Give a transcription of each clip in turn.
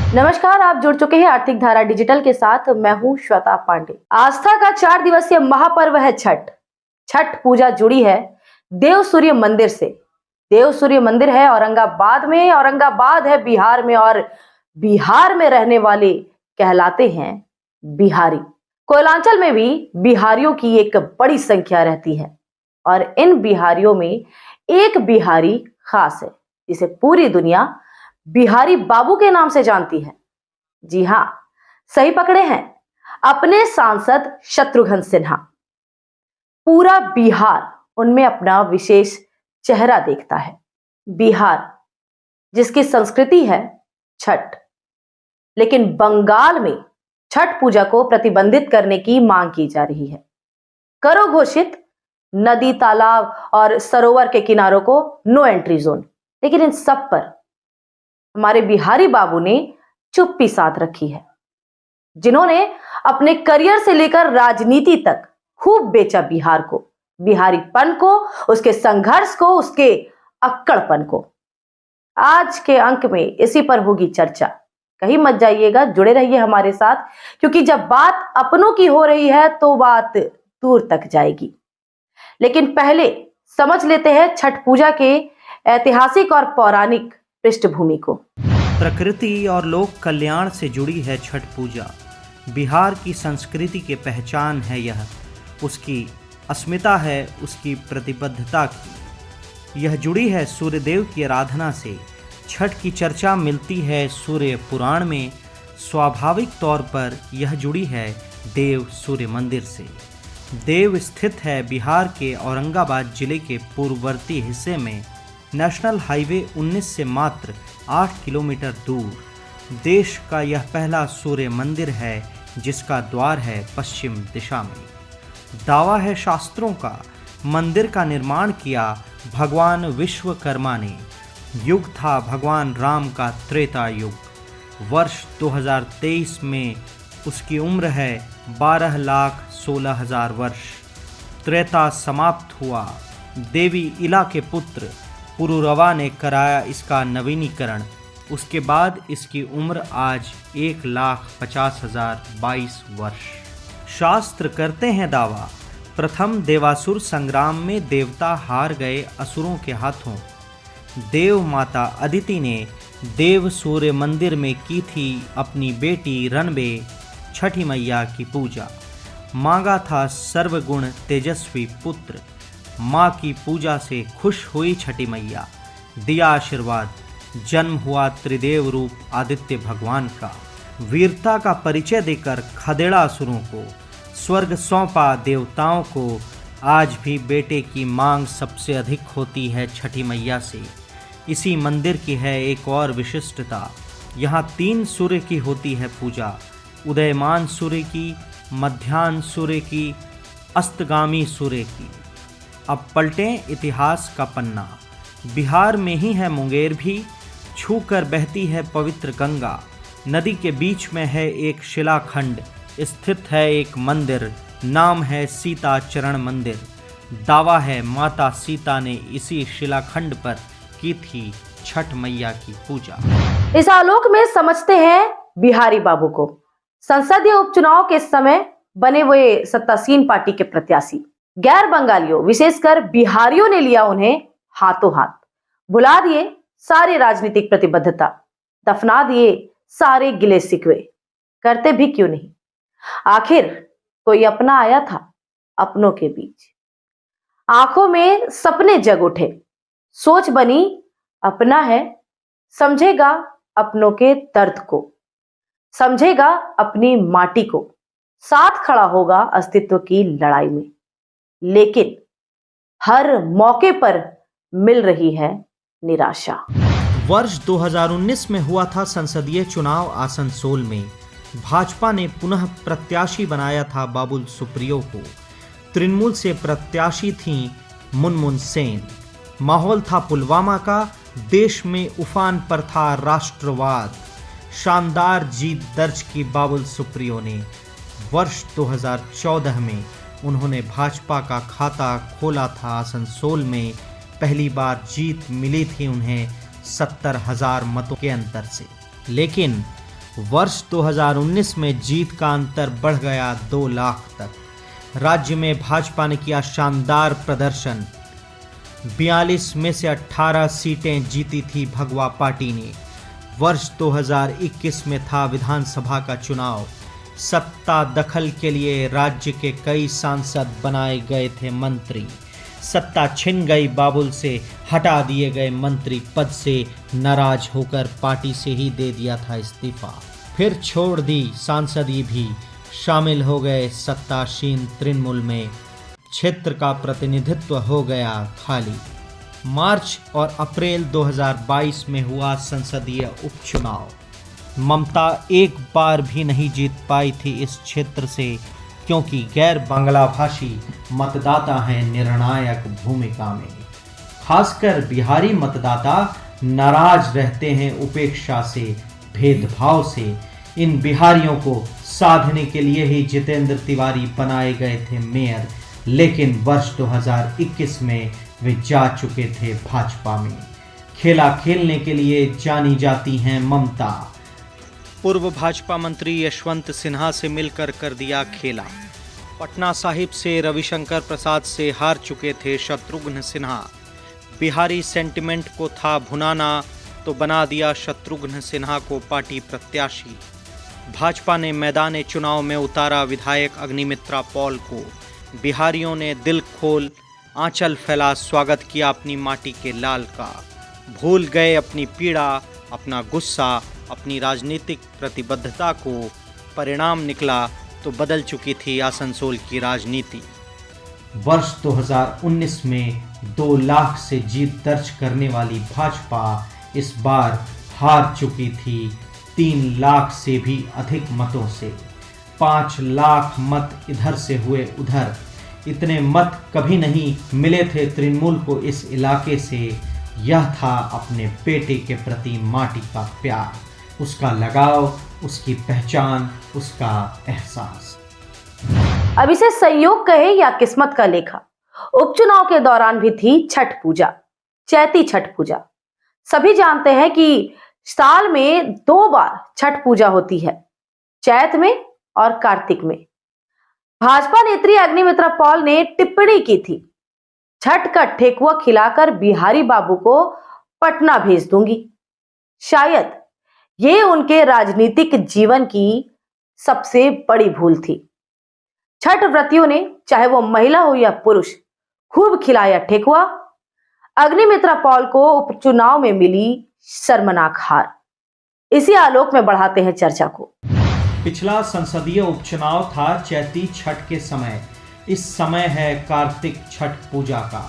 नमस्कार, आप जुड़ चुके हैं आर्थिक धारा डिजिटल के साथ। मैं हूं श्वेता पांडे। आस्था का 4 दिवसीय महापर्व है छठ। छठ पूजा जुड़ी है देव सूर्य मंदिर से। देव सूर्य मंदिर है औरंगाबाद में, औरंगाबाद है बिहार में, और बिहार में रहने वाले कहलाते हैं बिहारी। कोयलांचल में भी बिहारियों की एक बड़ी संख्या रहती है और इन बिहारियों में एक बिहारी खास है जिसे पूरी दुनिया बिहारी बाबू के नाम से जानती है। जी हां, सही पकड़े हैं, अपने सांसद शत्रुघ्न सिन्हा। पूरा बिहार उनमें अपना विशेष चेहरा देखता है। बिहार जिसकी संस्कृति है छठ, लेकिन बंगाल में छठ पूजा को प्रतिबंधित करने की मांग की जा रही है। करो घोषित नदी, तालाब और सरोवर के किनारों को नो एंट्री जोन। लेकिन इन सब पर हमारे बिहारी बाबू ने चुप्पी साध रखी है, जिन्होंने अपने करियर से लेकर राजनीति तक खूब बेचा बिहार को, बिहारीपन को, उसके संघर्ष को, उसके अक्कड़पन को। आज के अंक में इसी पर होगी चर्चा। कहीं मत जाइएगा, जुड़े रहिए हमारे साथ, क्योंकि जब बात अपनों की हो रही है तो बात दूर तक जाएगी। लेकिन पहले समझ लेते हैं छठ पूजा के ऐतिहासिक और पौराणिक पृष्ठभूमि को। प्रकृति और लोक कल्याण से जुड़ी है छठ पूजा। बिहार की संस्कृति की पहचान है यह, उसकी अस्मिता है उसकी प्रतिबद्धता की। यह जुड़ी है सूर्यदेव की आराधना से। छठ की चर्चा मिलती है सूर्य पुराण में। स्वाभाविक तौर पर यह जुड़ी है देव सूर्य मंदिर से। देव स्थित है बिहार के औरंगाबाद जिले के पूर्ववर्ती हिस्से में, नेशनल हाईवे 19 से मात्र 8 किलोमीटर दूर। देश का यह पहला सूर्य मंदिर है जिसका द्वार है पश्चिम दिशा में। दावा है शास्त्रों का, मंदिर का निर्माण किया भगवान विश्वकर्मा ने। युग था भगवान राम का त्रेता युग। वर्ष 2023 में उसकी उम्र है 12,16,000 वर्ष। त्रेता समाप्त हुआ। देवी इला के पुत्र पुरुरवा ने कराया इसका नवीनीकरण। उसके बाद इसकी उम्र आज 1,50,022 वर्ष। शास्त्र करते हैं दावा, प्रथम देवासुर संग्राम में देवता हार गए असुरों के हाथों। देव माता अदिति ने देव सूर्य मंदिर में की थी अपनी बेटी रनबे छठी मैया की पूजा। मांगा था सर्वगुण तेजस्वी पुत्र। माँ की पूजा से खुश हुई छठी मैया, दिया आशीर्वाद। जन्म हुआ त्रिदेव रूप आदित्य भगवान का। वीरता का परिचय देकर खदेड़ा असुरों को, स्वर्ग सौंपा देवताओं को। आज भी बेटे की मांग सबसे अधिक होती है छठी मैया से। इसी मंदिर की है एक और विशिष्टता, यहाँ 3 सूर्य की होती है पूजा। उदयमान सूर्य की, मध्याह्न सूर्य की, अस्तगामी सूर्य की। अब पलटें इतिहास का पन्ना। बिहार में ही है मुंगेर भी, छू कर बहती है पवित्र गंगा। नदी के बीच में है एक शिलाखंड, स्थित है एक मंदिर, नाम है सीता चरण मंदिर। दावा है माता सीता ने इसी शिलाखंड पर की थी छठ मैया की पूजा। इस आलोक में समझते हैं बिहारी बाबू को। संसदीय उपचुनाव के समय बने हुए सत्तासीन पार्टी के प्रत्याशी। गैर बंगालियों, विशेषकर बिहारियों ने लिया उन्हें हाथों हाथ। भुला दिए सारी राजनीतिक प्रतिबद्धता, दफना दिए सारे गिले शिकवे। करते भी क्यों नहीं, आखिर कोई अपना आया था अपनों के बीच। आंखों में सपने जग उठे, सोच बनी अपना है, समझेगा अपनों के दर्द को, समझेगा अपनी माटी को, साथ खड़ा होगा अस्तित्व की लड़ाई में। लेकिन हर मौके पर मिल रही है निराशा। वर्ष 2019 में हुआ था संसदीय चुनाव आसनसोल में। भाजपा ने पुनः प्रत्याशी बनाया था बाबुल सुप्रियो को। तृणमूल से प्रत्याशी थीं मुनमुन सेन। माहौल था पुलवामा का, देश में उफान पर था राष्ट्रवाद। शानदार जीत दर्ज की बाबुल सुप्रियो ने। वर्ष 2014 में उन्होंने भाजपा का खाता खोला था आसनसोल में। पहली बार जीत मिली थी उन्हें 70,000 मतों के अंतर से। लेकिन वर्ष 2019 में जीत का अंतर बढ़ गया 2 लाख तक। राज्य में भाजपा ने किया शानदार प्रदर्शन। 42 में से 18 सीटें जीती थी भगवा पार्टी ने। वर्ष 2021 में था विधानसभा का चुनाव। सत्ता दखल के लिए राज्य के कई सांसद बनाए गए थे मंत्री। सत्ता छिन गई बाबुल से हटा दिए गए मंत्री पद से नाराज होकर पार्टी से ही दे दिया था इस्तीफा। फिर छोड़ दी सांसदी भी, शामिल हो गए सत्तासीन तृणमूल में। क्षेत्र का प्रतिनिधित्व हो गया खाली। मार्च और अप्रैल 2022 में हुआ संसदीय उपचुनाव। ममता एक बार भी नहीं जीत पाई थी इस क्षेत्र से, क्योंकि गैर बांग्ला भाषी मतदाता हैं निर्णायक भूमिका में। खासकर बिहारी मतदाता नाराज रहते हैं उपेक्षा से, भेदभाव से। इन बिहारियों को साधने के लिए ही जितेंद्र तिवारी बनाए गए थे मेयर, लेकिन वर्ष 2021 में वे जा चुके थे भाजपा में। खेला खेलने के लिए जानी जाती हैं ममता। पूर्व भाजपा मंत्री यशवंत सिन्हा से मिलकर कर दिया खेला। पटना साहिब से रविशंकर प्रसाद से हार चुके थे शत्रुघ्न सिन्हा। बिहारी सेंटिमेंट को था भुनाना, तो बना दिया शत्रुघ्न सिन्हा को पार्टी प्रत्याशी। भाजपा ने मैदान चुनाव में उतारा विधायक अग्निमित्रा पॉल को। बिहारियों ने दिल खोल आंचल फैला स्वागत किया अपनी माटी के लाल का। भूल गए अपनी पीड़ा, अपना गुस्सा, अपनी राजनीतिक प्रतिबद्धता को। परिणाम निकला तो बदल चुकी थी आसनसोल की राजनीति। वर्ष 2019 में 2 लाख से जीत दर्ज करने वाली भाजपा इस बार हार चुकी थी 3 लाख से भी अधिक मतों से। 5 लाख मत इधर से हुए उधर। इतने मत कभी नहीं मिले थे तृणमूल को इस इलाके से। यह था अपने बेटे के प्रति माटी का प्यार, उसका लगाव, उसकी पहचान, उसका एहसास। अब इसे संयोग कहे या किस्मत का लेखा, उपचुनाव के दौरान भी थी छठ पूजा, चैती छठ पूजा। सभी जानते हैं कि साल में 2 बार छठ पूजा होती है, चैत में और कार्तिक में। भाजपा नेत्री अग्निमित्रा पॉल ने टिप्पणी की थी, छठ का ठेकुआ खिलाकर बिहारी बाबू को पटना भेज दूंगी। शायद ये उनके राजनीतिक जीवन की सबसे बड़ी भूल थी। छठ व्रतियों ने, चाहे वो महिला हो या पुरुष, खूब खिलाया ठेकुआ। अग्निमित्रा पॉल को उपचुनाव में मिली शर्मनाक हार। इसी आलोक में बढ़ाते हैं चर्चा को। पिछला संसदीय उपचुनाव था चैती छठ के समय। इस समय है कार्तिक छठ पूजा का।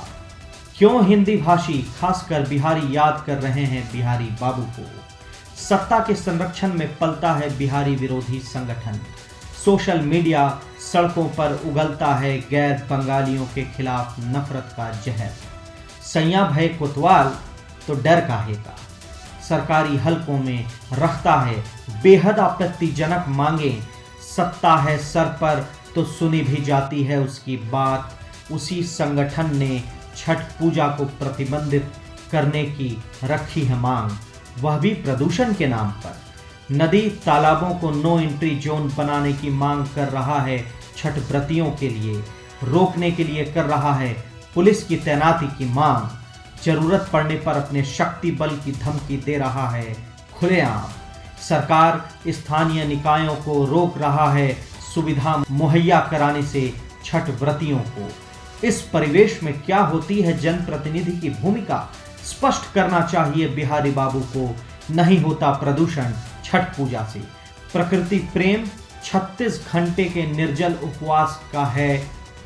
क्यों हिंदी भाषी खासकर बिहारी याद कर रहे हैं बिहारी बाबू को? सत्ता के संरक्षण में पलता है बिहारी विरोधी संगठन। सोशल मीडिया, सड़कों पर उगलता है गैर बंगालियों के खिलाफ नफरत का जहर। सैया भय कोतवाल तो डर काहे का। सरकारी हलकों में रखता है बेहद आपत्तिजनक मांगे। सत्ता है सर पर तो सुनी भी जाती है उसकी बात। उसी संगठन ने छठ पूजा को प्रतिबंधित करने की रखी है मांग, वह भी प्रदूषण के नाम पर। नदी तालाबों को नो एंट्री जोन बनाने की मांग कर रहा है छठ व्रतियों के लिए। रोकने के लिए कर रहा है पुलिस की तैनाती की मांग। जरूरत पड़ने पर अपने शक्ति बल की धमकी दे रहा है खुलेआम। सरकार स्थानीय निकायों को रोक रहा है सुविधा मुहैया कराने से छठ व्रतियों को। इस परिवेश में क्या होती है जनप्रतिनिधि की भूमिका, स्पष्ट करना चाहिए बिहारी बाबू को। नहीं होता प्रदूषण छठ पूजा से। प्रकृति प्रेम 36 घंटे के निर्जल उपवास का है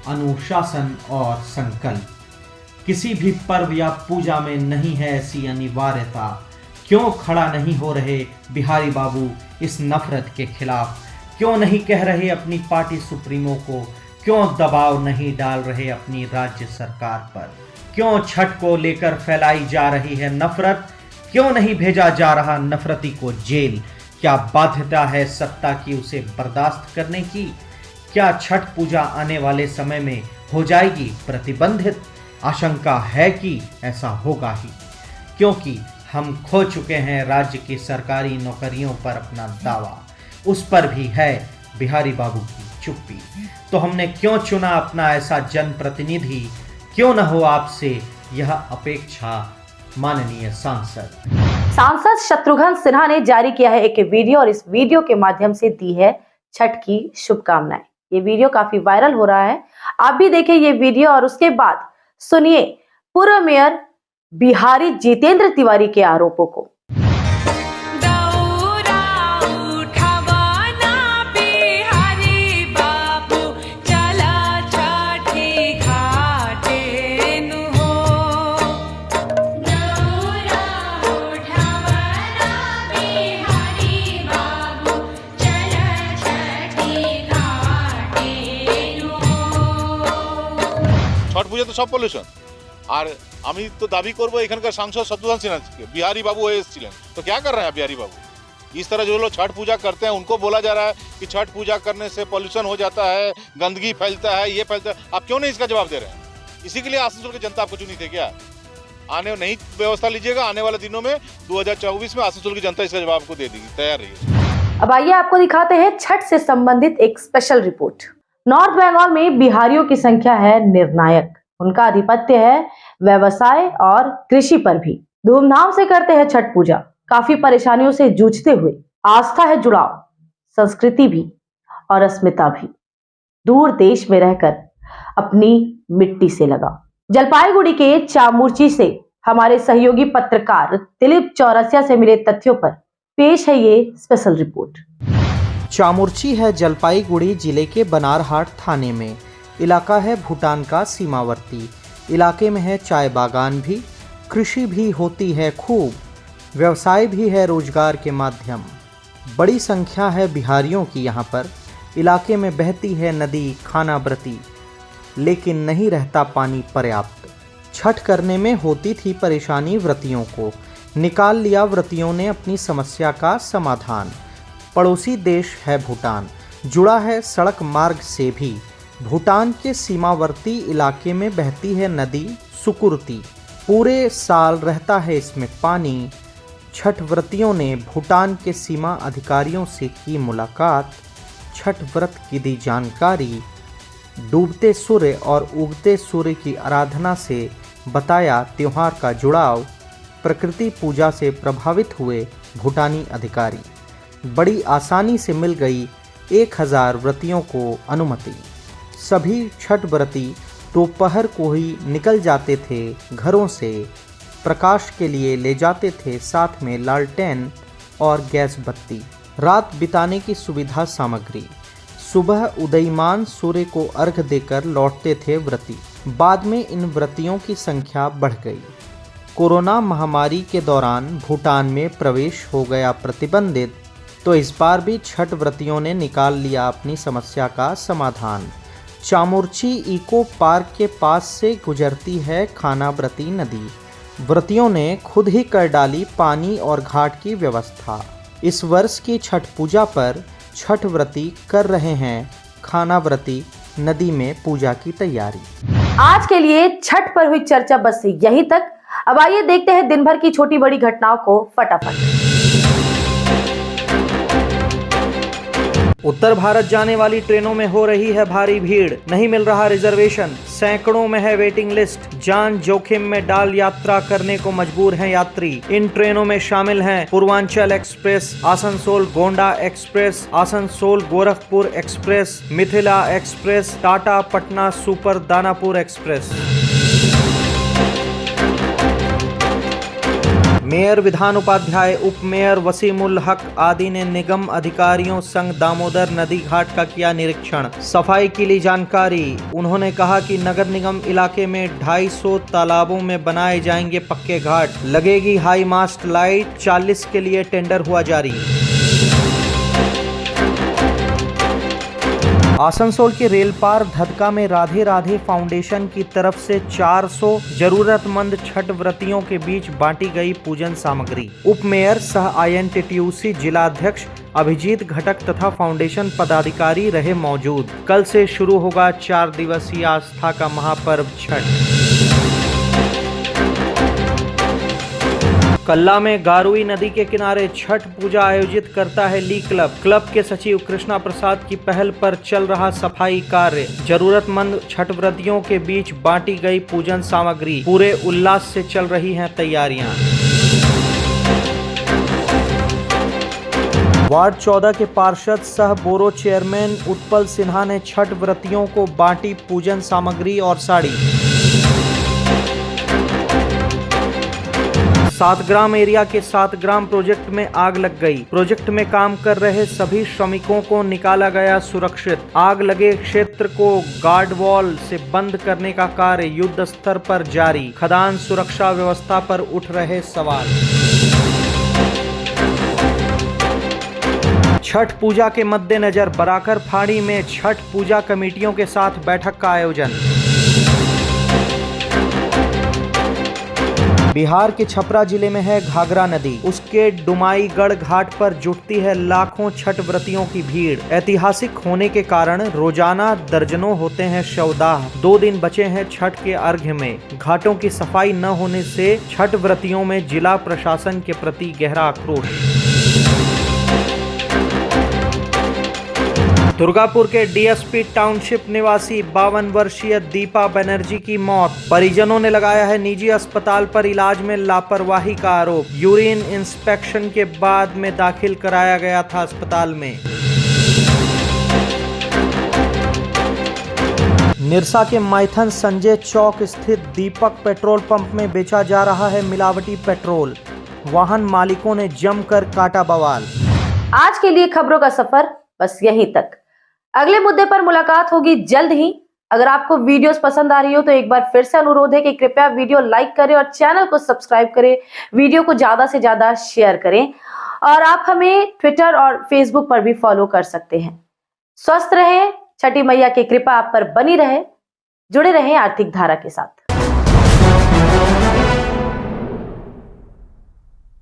अनुशासन और संकल्प। किसी भी पर्व या पूजा में नहीं है ऐसी अनिवार्यता। क्यों खड़ा नहीं हो रहे बिहारी बाबू इस नफरत के खिलाफ? क्यों नहीं कह रहे अपनी पार्टी सुप्रीमो को? क्यों दबाव नहीं डाल रहे अपनी राज्य सरकार पर? क्यों छठ को लेकर फैलाई जा रही है नफरत? क्यों नहीं भेजा जा रहा नफरती को जेल? क्या बाध्यता है सत्ता की उसे बर्दाश्त करने की? क्या छठ पूजा आने वाले समय में हो जाएगी प्रतिबंधित? आशंका है कि ऐसा होगा ही, क्योंकि हम खो चुके हैं राज्य की सरकारी नौकरियों पर अपना दावा, उस पर भी है बिहारी बाबू की चुप्पी। तो हमने क्यों चुना अपना ऐसा जनप्रतिनिधि, क्यों न हो आपसे यह अपेक्षा माननीय सांसद शत्रुघ्न सिन्हा ने जारी किया है एक वीडियो और इस वीडियो के माध्यम से दी है छठ की शुभकामनाएं। ये वीडियो काफी वायरल हो रहा है, आप भी देखें ये वीडियो और उसके बाद सुनिए पूर्व मेयर बिहारी जितेंद्र तिवारी के आरोपों को। ছট পুজো তো সব পলিউশন। আর আমি তো দাবি করবো এখানকার সাংসদ শত্রুঘ্ন सिन्हा बिहारी बाबू হয়ে এসেছিলেন, तो क्या कर रहे हैं बिहारी बाबू? इस तरह जो लोग छठ पूजा करते हैं उनको बोला जा रहा है कि छठ पूजा करने से पॉल्यूशन हो जाता है, गंदगी फैलता है, ये फैलता है। आप क्यों नहीं इसका जवाब दे रहे हैं? इसी के लिए आसनसोल की जनता आपको चुनी थी क्या? आने नहीं व्यवस्था लीजिएगा, आने वाले दिनों में 2024 में आसनसोल की जनता इसका जवाब आपको दे देगी, तैयार रहिए। अब आइए आपको दिखाते हैं छठ से संबंधित एक स्पेशल रिपोर्ट। नॉर्थ बंगाल में बिहारियों की संख्या है निर्णायक, उनका आधिपत्य है व्यवसाय और कृषि पर भी। धूमधाम से करते हैं छठ पूजा, काफी परेशानियों से जूझते हुए। आस्था है जुड़ाव, संस्कृति भी और अस्मिता भी। दूर देश में रहकर अपनी मिट्टी से लगाओ। जलपाईगुड़ी के चामुर्ची से हमारे सहयोगी पत्रकार दिलीप चौरसिया से मिले तथ्यों पर पेश है ये स्पेशल रिपोर्ट। चामुर्ची है जलपाईगुड़ी जिले के बनारहाट थाने में। इलाका है भूटान का सीमावर्ती। इलाके में है चाय बागान भी, कृषि भी होती है खूब, व्यवसाय भी है रोजगार के माध्यम। बड़ी संख्या है बिहारियों की यहाँ पर। इलाके में बहती है नदी खानाव्रती, लेकिन नहीं रहता पानी पर्याप्त। छठ करने में होती थी परेशानी व्रतियों को, निकाल लिया व्रतियों ने अपनी समस्या का समाधान। पड़ोसी देश है भूटान, जुड़ा है सड़क मार्ग से भी। भूटान के सीमावर्ती इलाके में बहती है नदी सुकुरती, पूरे साल रहता है इसमें पानी। छठ व्रतियों ने भूटान के सीमा अधिकारियों से की मुलाकात, छठ व्रत की दी जानकारी। डूबते सूर्य और उगते सूर्य की आराधना से बताया त्योहार का जुड़ाव। प्रकृति पूजा से प्रभावित हुए भूटानी अधिकारी। बड़ी आसानी से मिल गई 1000 व्रतियों को अनुमति। सभी छठ व्रती दोपहर को ही निकल जाते थे घरों से। प्रकाश के लिए ले जाते थे साथ में लालटेन और गैस बत्ती। रात बिताने की सुविधा सामग्री। सुबह उदयमान सूर्य को अर्घ देकर लौटते थे व्रती। बाद में इन व्रतियों की संख्या बढ़ गई। कोरोना महामारी के दौरान भूटान में प्रवेश हो गया प्रतिबंधित, तो इस बार भी छठ व्रतियों ने निकाल लिया अपनी समस्या का समाधान। चामुर्ची इको पार्क के पास से गुजरती है खानाव्रती नदी। व्रतियों ने खुद ही कर डाली पानी और घाट की व्यवस्था। इस वर्ष की छठ पूजा पर छठ व्रती कर रहे हैं खानाव्रती नदी में पूजा की तैयारी। आज के लिए छठ पर हुई चर्चा बस यहीं तक। अब आइए देखते हैं दिन भर की छोटी बड़ी घटनाओं को फटाफट। उत्तर भारत जाने वाली ट्रेनों में हो रही है भारी भीड़, नहीं मिल रहा रिजर्वेशन, सैकड़ों में है वेटिंग लिस्ट। जान जोखिम में डाल यात्रा करने को मजबूर हैं यात्री। इन ट्रेनों में शामिल हैं Purvanchal express, Asansol Gonda express, Asansol Gorakhpur express, Mithila express, Tata Patna super Danapur express. Mayor विधान उपाध्याय, उप मेयर वसीमुल हक आदि ने निगम अधिकारियों संग दामोदर नदी घाट का किया निरीक्षण, सफाई की ली जानकारी। उन्होंने कहा कि नगर निगम इलाके में 250 तालाबों में बनाए जाएंगे पक्के घाट, लगेगी हाई मास्ट लाइट। 40 के लिए टेंडर हुआ जारी। आसनसोल के रेल पार धदका में राधे राधे फाउंडेशन की तरफ से 400 जरूरतमंद छठ व्रतियों के बीच बांटी गई पूजन सामग्री। उप मेयर सह INTTUC जिलाध्यक्ष अभिजीत घटक तथा फाउंडेशन पदाधिकारी रहे मौजूद। कल से शुरू होगा 4 दिवसीय आस्था का महापर्व छठ। कल्ला में गारुई नदी के किनारे छठ पूजा आयोजित करता है ली क्लब। क्लब के सचिव कृष्णा प्रसाद की पहल पर चल रहा सफाई कार्य। जरूरतमंद छठ व्रतियों के बीच बांटी गई पूजन सामग्री। पूरे उल्लास से चल रही हैं तैयारियां। वार्ड 14 के पार्षद सह बोरो चेयरमैन उत्पल सिन्हा ने छठ व्रतियों को बांटी पूजन सामग्री और साड़ी। सातग्राम एरिया के सातग्राम प्रोजेक्ट में आग लग गई। प्रोजेक्ट में काम कर रहे सभी श्रमिकों को निकाला गया सुरक्षित। आग लगे क्षेत्र को गार्ड वॉल से बंद करने का कार्य युद्ध स्तर पर जारी। खदान सुरक्षा व्यवस्था पर उठ रहे सवाल। छठ पूजा के मद्देनजर बराकर फाड़ी में छठ पूजा कमेटियों के साथ बैठक का आयोजन। बिहार के छपरा जिले में है घाघरा नदी। उसके डुमाईगढ़ घाट पर जुटती है लाखों छठ व्रतियों की भीड़। ऐतिहासिक होने के कारण रोजाना दर्जनों होते हैं शवदाह। 2 दिन बचे हैं छठ के अर्घ्य में। घाटों की सफाई न होने से छठ व्रतियों में जिला प्रशासन के प्रति गहरा आक्रोश। दुर्गापुर के डीएसपी टाउनशिप निवासी 52 वर्षीय दीपा बनर्जी की मौत। परिजनों ने लगाया है निजी अस्पताल पर इलाज में लापरवाही का आरोप। यूरिन इंस्पेक्शन के बाद में दाखिल कराया गया था अस्पताल में। निरसा के मैथन संजय चौक स्थित दीपक पेट्रोल पंप में बेचा जा रहा है मिलावटी पेट्रोल। वाहन मालिकों ने जमकर काटा बवाल। आज के लिए खबरों का सफर बस यहीं तक। अगले मुद्दे पर मुलाकात होगी जल्द ही। अगर आपको वीडियोस पसंद आ रही हो तो एक बार फिर से अनुरोध है कि कृपया वीडियो लाइक करें और चैनल को सब्सक्राइब करें। वीडियो को ज्यादा से ज्यादा शेयर करें और आप हमें ट्विटर और फेसबुक पर भी फॉलो कर सकते हैं। स्वस्थ रहें, छठी मैया की कृपा आप पर बनी रहे। जुड़े रहें आर्थिक धारा के साथ।